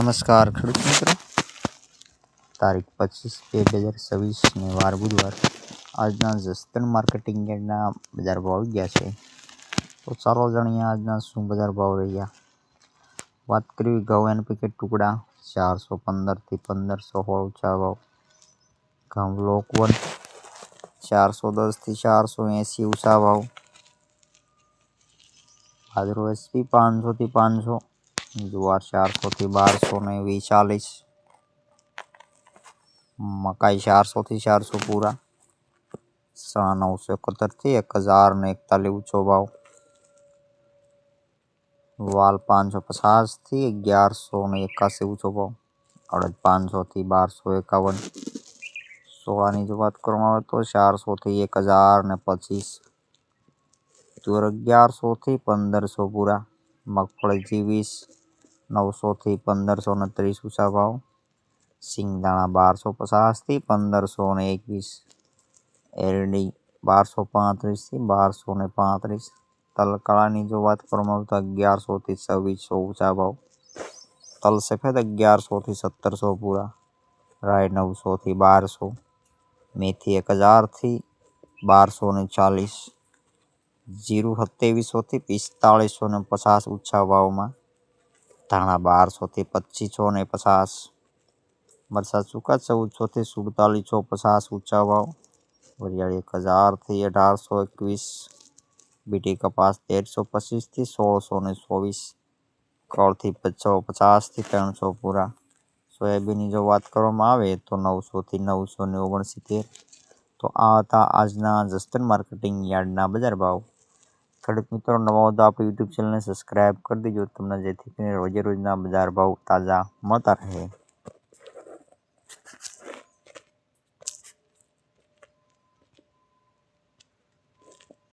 નમસ્કાર ખેડૂત મિત્રો, તારીખ 25/2/2026 ને વાર બુધવાર. આજના જસદણ માર્કેટિંગ યાર્ડના બજાર ભાવ આવી ગયા છે. તો ચાલો જાણીએ આજના શું બજાર ભાવ રહ્યા. વાત કરી ઘઉં એનપીકે ટુકડા 415 થી 1516 ઊંચા ભાવ. ઘઉં લોકવન 410 થી 480 ઊંચા ભાવ. બાજરો એસપી 500 થી 500. जुआर 400 થી 1240. मकाई 400 થી 400 पूरा. चना 971 થી 1041 ऊंचो भाव. वाल 550 થી 1181 ऊंचो भाव. अड़द 500 થી 1251. सोळानी जो बात करवामां आवे तो 400 થી 1025. तुअर 1100 થી 1500 पूरा. मगफળી G20 900 થી 1530 ऊंचा भाव. सिंगदाणा 1250 થી 1521. एरंडी 1235 થી 1235. तलकाळानी जो बात करवामां आवे तो 1100 થી 2600 ऊंचा भाव. तल सफेद 1100 થી 1700 पूरा. राय 900 થી 1200. मेथी 1000 થી 1240. जीरु 2700 થી 4550 ऊंचा भाव में. धाणा 1200 થી 2550. मरचा सूका 1400 થી 4750 ऊंचा भाव. वरियाળી 1000 થી 1821. बीटी कपास 1325 થી 1624. कोळथी 250 થી 300 पूरा. सोयाबीन की जो बात करवामां आवे तो 900 થી 969. तो आ हता आजना जसदण मार्केटिंग यार्डना बजार भाव. ખેડૂત મિત્રો, નવા હોય તો આપણી યુટ્યુબ ચેનલને સબસ્ક્રાઈબ કરી દેજો, તમને જેથી કરીને રોજે રોજના બજાર ભાવ તાજા મળતા રહે.